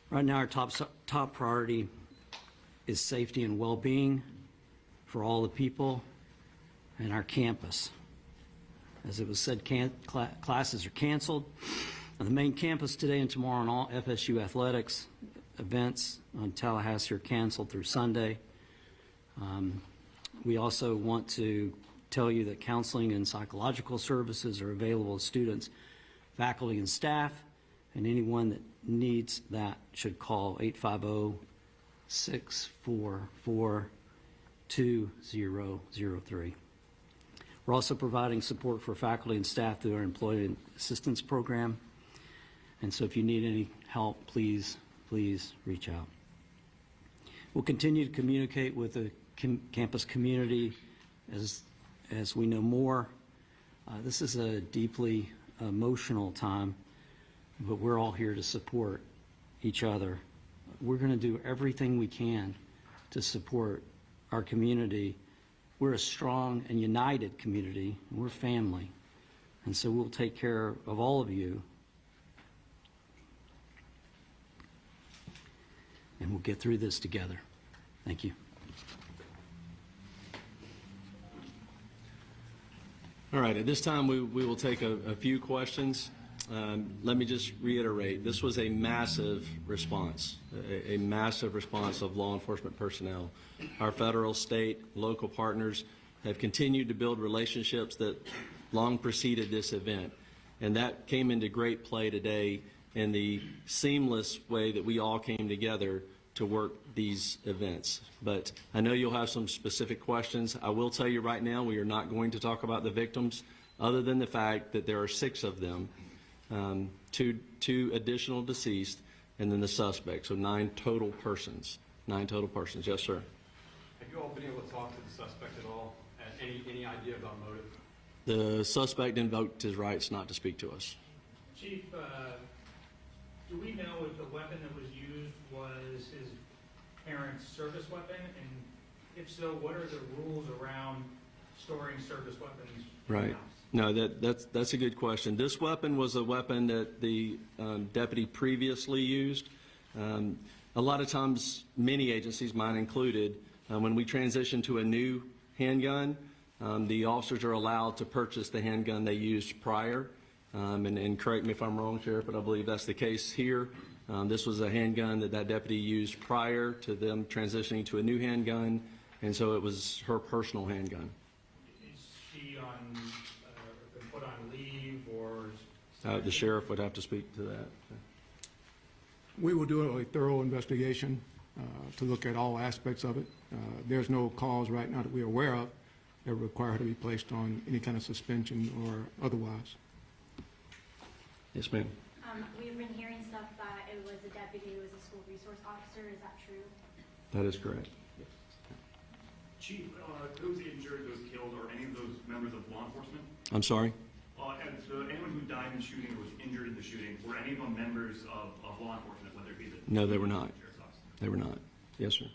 Right now, our top priority is safety and well-being for all the people and our campus. As it was said, classes are canceled on the main campus today and tomorrow, and all FSU athletics events on Tallahassee are canceled through Sunday. We also want to tell you that counseling and psychological services are available to students, faculty, and staff, and anyone that needs that should call 850-644-2003. We're also providing support for faculty and staff through our Employee Assistance Program. And so if you need any help, please reach out. We'll continue to communicate with the campus community as we know more. This is a deeply emotional time, but we're all here to support each other. We're going to do everything we can to support our community. We're a strong and united community. We're family. And so we'll take care of all of you. And we'll get through this together. Thank you. All right, at this time we will take a few questions. Let me just reiterate, this was a massive response, a massive response of law enforcement personnel. Our federal, state, local partners have continued to build relationships that long preceded this event, and that came into great play today in the seamless way that we all came together to work these events. But I know you'll have some specific questions. I will tell you right now, we are not going to talk about the victims, other than the fact that there are 6 of them, two additional deceased, and then the suspect, so 9 total persons. 9 total persons. Yes, sir. Have you all been able to talk to the suspect at all? Any idea about motive? The suspect invoked his rights not to speak to us. Chief, do we know if the weapon that was used was his parents' service weapon? And if so, what are the rules around storing service weapons in the Right. house? No, that's a good question. This weapon was a weapon that the deputy previously used. A lot of times, many agencies, mine included, when we transition to a new handgun, the officers are allowed to purchase the handgun they used prior. And correct me if I'm wrong, Sheriff, but I believe that's the case here. This was a handgun that deputy used prior to them transitioning to a new handgun, and so it was her personal handgun. Is she been put on leave or? The sheriff would have to speak to that. We will do a thorough investigation to look at all aspects of it. There's no cause right now that we're aware of that require her to be placed on any kind of suspension or otherwise. Yes, ma'am. We've been hearing stuff that it was a deputy who was a school resource officer. Is that true? That is correct. Chief, those injured, those killed, are any of those members of law enforcement? I'm sorry? And so anyone who died in the shooting or was injured in the shooting, were any of them members of law enforcement, whether it be the... No, they were not. sheriff's office? They were not. Yes, sir.